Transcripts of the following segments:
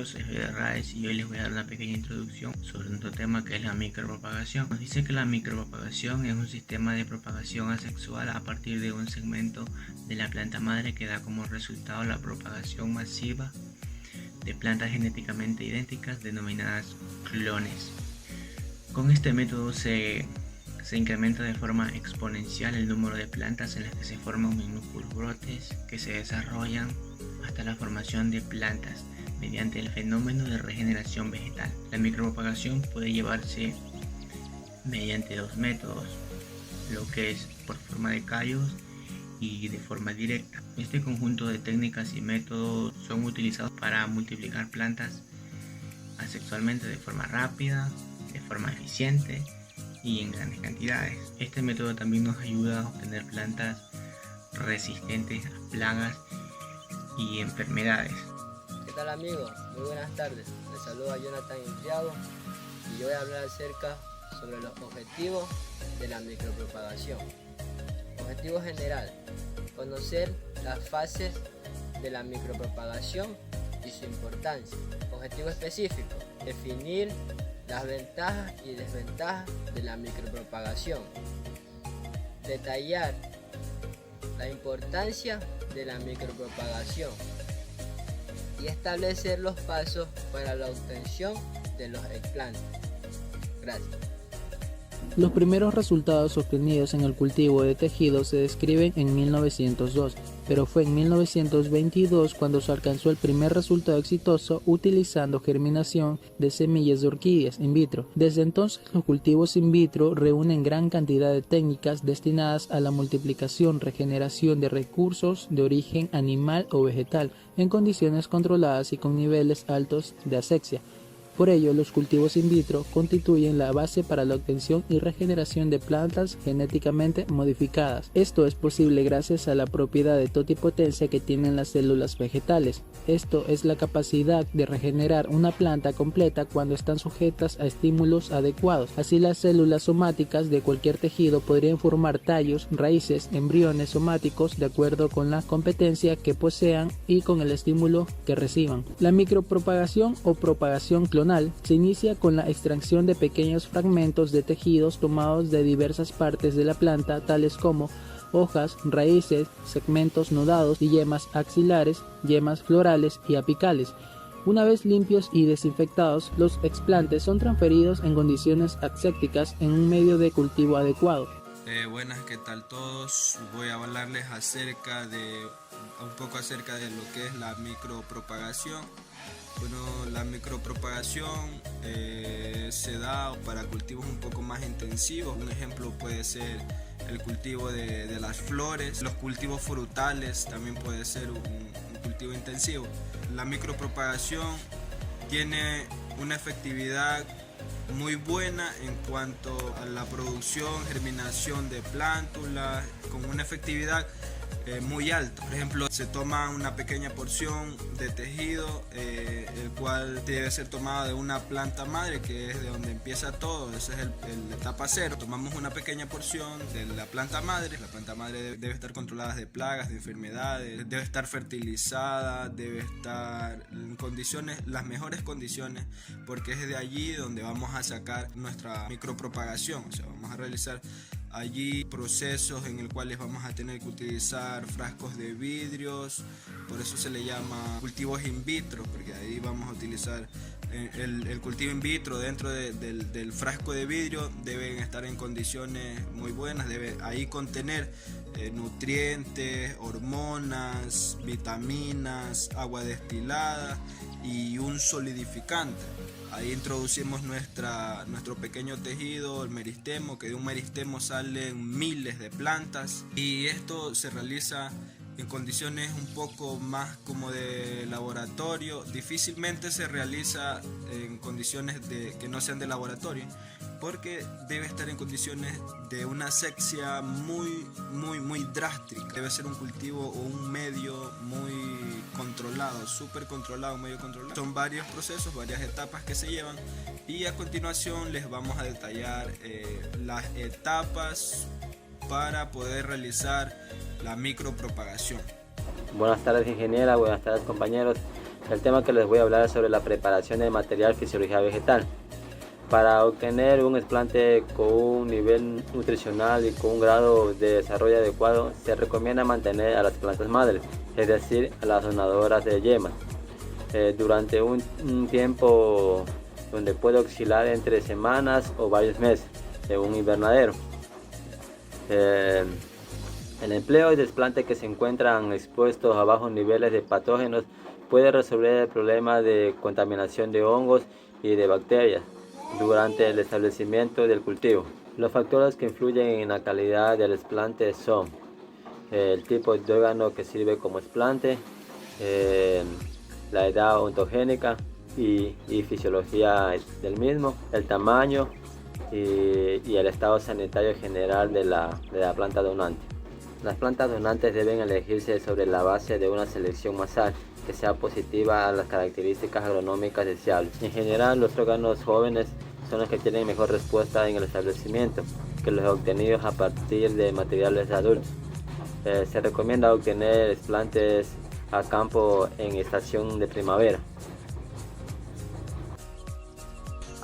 amigos, soy Javier Arraez y hoy les voy a dar una pequeña introducción sobre nuestro tema que es la micropropagación. Nos dice que la micropropagación es un sistema de propagación asexual a partir de un segmento de la planta madre que da como resultado la propagación masiva de plantas genéticamente idénticas denominadas clones. Con este método se incrementa de forma exponencial el número de plantas en las que se forman minúsculos brotes que se desarrollan hasta la formación de plantas mediante el fenómeno de regeneración vegetal. La micropropagación puede llevarse mediante dos métodos, lo que es por forma de callos y de forma directa. Este conjunto de técnicas y métodos son utilizados para multiplicar plantas asexualmente de forma rápida, de forma eficiente y en grandes cantidades. Este método también nos ayuda a obtener plantas resistentes a plagas y enfermedades. ¿Qué tal, amigos? Muy buenas tardes. Les saluda Jonathan Impriago y yo voy a hablar acerca sobre los objetivos de la micropropagación. Objetivo general: conocer las fases de la micropropagación y su importancia. Objetivo específico: definir las ventajas y desventajas de la micropropagación. Detallar la importancia de la micropropagación y establecer los pasos para la obtención de los explantes. Gracias. Los primeros resultados obtenidos en el cultivo de tejidos se describen en 1902, pero fue en 1922 cuando se alcanzó el primer resultado exitoso utilizando germinación de semillas de orquídeas in vitro. Desde entonces, los cultivos in vitro reúnen gran cantidad de técnicas destinadas a la multiplicación, regeneración de recursos de origen animal o vegetal en condiciones controladas y con niveles altos de asexia. Por ello, los cultivos in vitro constituyen la base para la obtención y regeneración de plantas genéticamente modificadas. Esto es posible gracias a la propiedad de totipotencia que tienen las células vegetales. Esto es la capacidad de regenerar una planta completa cuando están sujetas a estímulos adecuados. Así, las células somáticas de cualquier tejido podrían formar tallos, raíces, embriones somáticos de acuerdo con la competencia que posean y con el estímulo que reciban. La micropropagación o propagación clonal se inicia con la extracción de pequeños fragmentos de tejidos tomados de diversas partes de la planta, tales como hojas, raíces, segmentos nodados y yemas axilares, yemas florales y apicales. Una vez limpios y desinfectados, los explantes son transferidos en condiciones asépticas en un medio de cultivo adecuado. Buenas, ¿qué tal todos? Voy a hablarles un poco acerca de lo que es la micropropagación. Bueno, la micropropagación se da para cultivos un poco más intensivos. Un ejemplo puede ser el cultivo de las flores. Los cultivos frutales también puede ser un cultivo intensivo. La micropropagación tiene una efectividad muy buena en cuanto a la producción, germinación de plántulas, con una efectividad muy alta. Por ejemplo, se toma una pequeña porción de tejido, el cual debe ser tomada de una planta madre, que es de donde empieza todo. Esa es la etapa cero. Tomamos una pequeña porción de la planta madre. La planta madre debe estar controlada de plagas, de enfermedades, debe estar fertilizada, debe estar en condiciones, las mejores condiciones, porque es de allí donde vamos a sacar nuestra micropropagación. O sea, vamos a realizar allí procesos en el cuales vamos a tener que utilizar frascos de vidrios, por eso se le llama cultivos in vitro, porque ahí vamos a utilizar el cultivo in vitro dentro del frasco de vidrio. Deben estar en condiciones muy buenas, debe ahí contener nutrientes, hormonas, vitaminas, agua destilada y un solidificante. Ahí introducimos nuestro pequeño tejido, el meristemo, que de un meristemo salen miles de plantas, y esto se realiza en condiciones un poco más como de laboratorio. Difícilmente se realiza en condiciones que no sean de laboratorio, porque debe estar en condiciones de una asexia muy drástica. Debe ser un cultivo o un medio muy controlado, súper controlado, medio controlado. Son varios procesos, varias etapas que se llevan, y a continuación les vamos a detallar las etapas para poder realizar la micropropagación. Buenas tardes, ingeniera, buenas tardes, compañeros. El tema que les voy a hablar es sobre la preparación de material fisiología vegetal. Para obtener un explante con un nivel nutricional y con un grado de desarrollo adecuado, se recomienda mantener a las plantas madres, es decir, a las donadoras de yemas, durante un tiempo donde puede oscilar entre semanas o varios meses en un invernadero. El empleo de desplantes que se encuentran expuestos a bajos niveles de patógenos puede resolver el problema de contaminación de hongos y de bacterias durante el establecimiento del cultivo. Los factores que influyen en la calidad del explante son el tipo de órgano que sirve como explante, la edad ontogénica y fisiología del mismo, el tamaño y el estado sanitario general de la planta donante. Las plantas donantes deben elegirse sobre la base de una selección masal que sea positiva a las características agronómicas deseables. En general, los órganos jóvenes son los que tienen mejor respuesta en el establecimiento que los obtenidos a partir de materiales adultos. Se recomienda obtener explantes a campo en estación de primavera.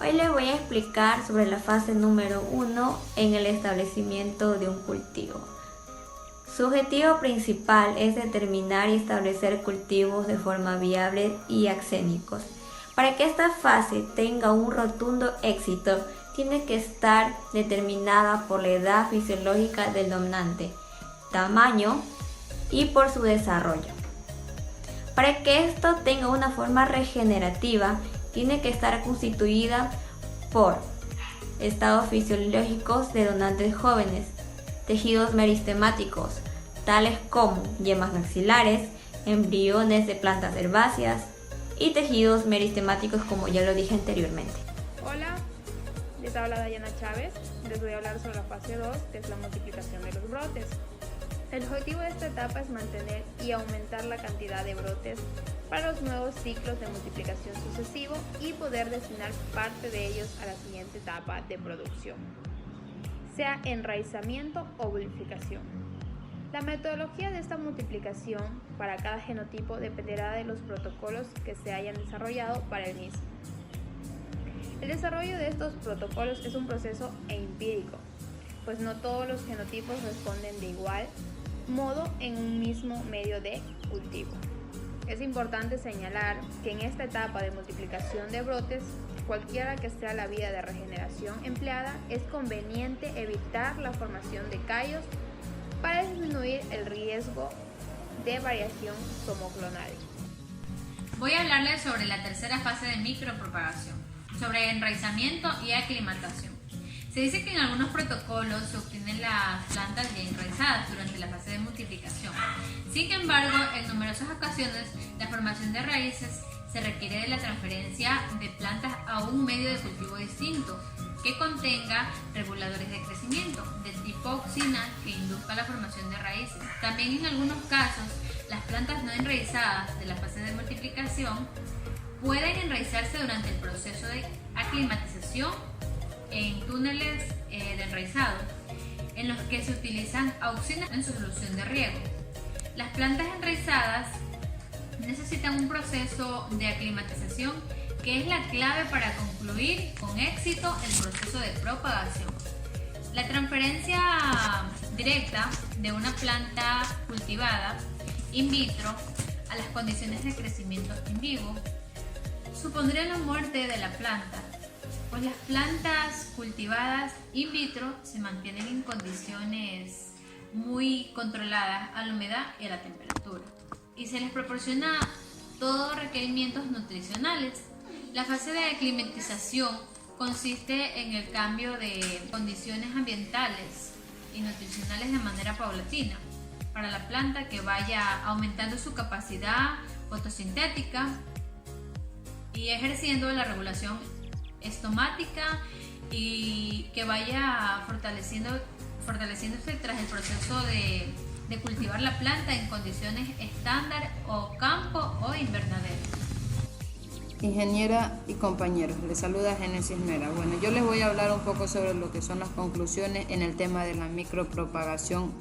Hoy les voy a explicar sobre la fase número 1 en el establecimiento de un cultivo. Su objetivo principal es determinar y establecer cultivos de forma viable y axénicos. Para que esta fase tenga un rotundo éxito, tiene que estar determinada por la edad fisiológica del donante, tamaño y por su desarrollo. Para que esto tenga una forma regenerativa, tiene que estar constituida por estados fisiológicos de donantes jóvenes, tejidos meristemáticos, tales como yemas maxilares, embriones de plantas herbáceas y tejidos meristemáticos, como ya lo dije anteriormente. Hola, les habla Dayana Chávez. Les voy a hablar sobre la fase 2, que es la multiplicación de los brotes. El objetivo de esta etapa es mantener y aumentar la cantidad de brotes para los nuevos ciclos de multiplicación sucesivo y poder destinar parte de ellos a la siguiente etapa de producción, sea enraizamiento o bulificación. La metodología de esta multiplicación para cada genotipo dependerá de los protocolos que se hayan desarrollado para el mismo. El desarrollo de estos protocolos es un proceso empírico, pues no todos los genotipos responden de igual modo en un mismo medio de cultivo. Es importante señalar que en esta etapa de multiplicación de brotes, cualquiera que sea la vía de regeneración empleada, es conveniente evitar la formación de callos para disminuir el riesgo de variación somoclonal. Voy a hablarles sobre la tercera fase de micropropagación, sobre enraizamiento y aclimatación. Se dice que en algunos protocolos se obtienen las plantas ya enraizadas durante la fase de multiplicación. Sin embargo, en numerosas ocasiones, la formación de raíces se requiere de la transferencia de plantas a un medio de cultivo distinto que contenga reguladores de crecimiento de tipo auxina que induzca la formación de raíces. También en algunos casos, las plantas no enraizadas de la fase de multiplicación pueden enraizarse durante el proceso de aclimatización en túneles de enraizado, en los que se utilizan auxinas en su solución de riego. Las plantas enraizadas necesitan un proceso de aclimatización que es la clave para concluir con éxito el proceso de propagación. La transferencia directa de una planta cultivada in vitro a las condiciones de crecimiento in vivo supondría la muerte de la planta, pues las plantas cultivadas in vitro se mantienen en condiciones muy controladas a la humedad y a la temperatura y se les proporciona todos requerimientos nutricionales. La fase de aclimatización consiste en el cambio de condiciones ambientales y nutricionales de manera paulatina para la planta, que vaya aumentando su capacidad fotosintética y ejerciendo la regulación estomática y que vaya fortaleciéndose tras el proceso de cultivar la planta en condiciones estándar o campo o invernadero. Ingeniera y compañeros, les saluda Génesis Mera. Bueno, yo les voy a hablar un poco sobre lo que son las conclusiones en el tema de la micropropagación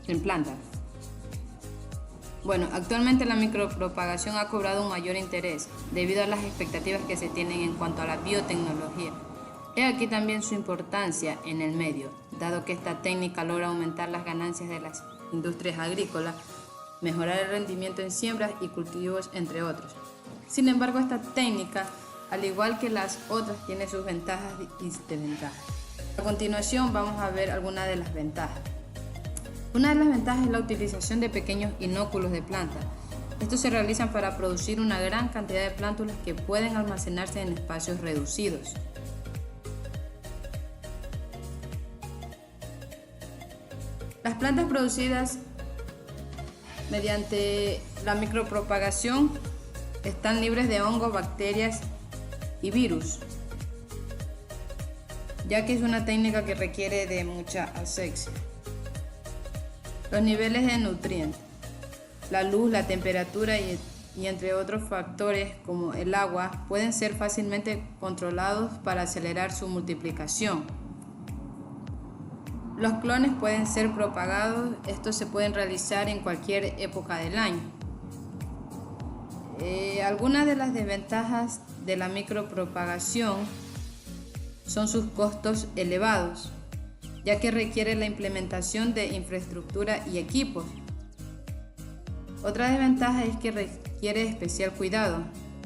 en plantas. Bueno, actualmente la micropropagación ha cobrado un mayor interés debido a las expectativas que se tienen en cuanto a la biotecnología. He aquí también su importancia en el medio, dado que esta técnica logra aumentar las ganancias de las industrias agrícolas, mejorar el rendimiento en siembras y cultivos, entre otros. Sin embargo, esta técnica, al igual que las otras, tiene sus ventajas y desventajas. A continuación vamos a ver algunas de las ventajas. Una de las ventajas es la utilización de pequeños inóculos de plantas. Estos se realizan para producir una gran cantidad de plántulas que pueden almacenarse en espacios reducidos. Las plantas producidas mediante la micropropagación están libres de hongos, bacterias y virus, ya que es una técnica que requiere de mucha asepsia. Los niveles de nutrientes, la luz, la temperatura y entre otros factores como el agua pueden ser fácilmente controlados para acelerar su multiplicación. Los clones pueden ser propagados, estos se pueden realizar en cualquier época del año. Algunas de las desventajas de la micropropagación son sus costos elevados, ya que requiere la implementación de infraestructura y equipos. Otra desventaja es que requiere especial cuidado,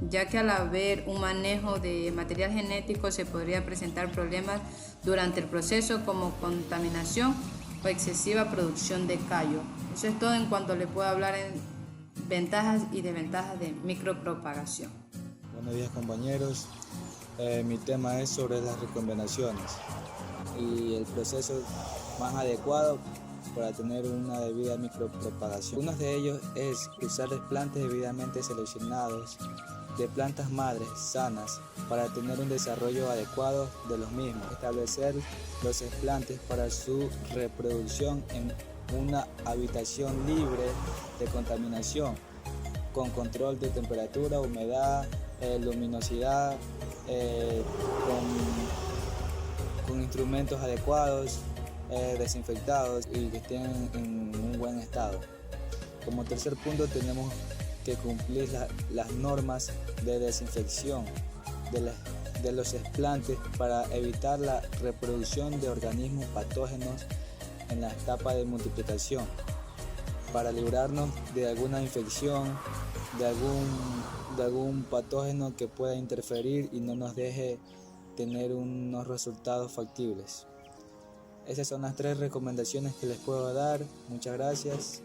ya que al haber un manejo de material genético se podría presentar problemas durante el proceso como contaminación o excesiva producción de callo. Eso es todo en cuanto le puedo hablar en ventajas y desventajas de micropropagación. Buenos días, compañeros. Mi tema es sobre las recomendaciones y el proceso más adecuado para tener una debida micropropagación. Uno de ellos es usar desplantes debidamente seleccionados de plantas madres sanas para tener un desarrollo adecuado de los mismos. Establecer los desplantes para su reproducción en una habitación libre de contaminación, con control de temperatura, humedad, luminosidad, con instrumentos adecuados, desinfectados y que estén en un buen estado. Como tercer punto tenemos que cumplir las normas de desinfección de los desplantes para evitar la reproducción de organismos patógenos en la etapa de multiplicación, para librarnos de alguna infección, de algún patógeno que pueda interferir y no nos deje tener unos resultados factibles. Esas son las 3 recomendaciones que les puedo dar. Muchas gracias.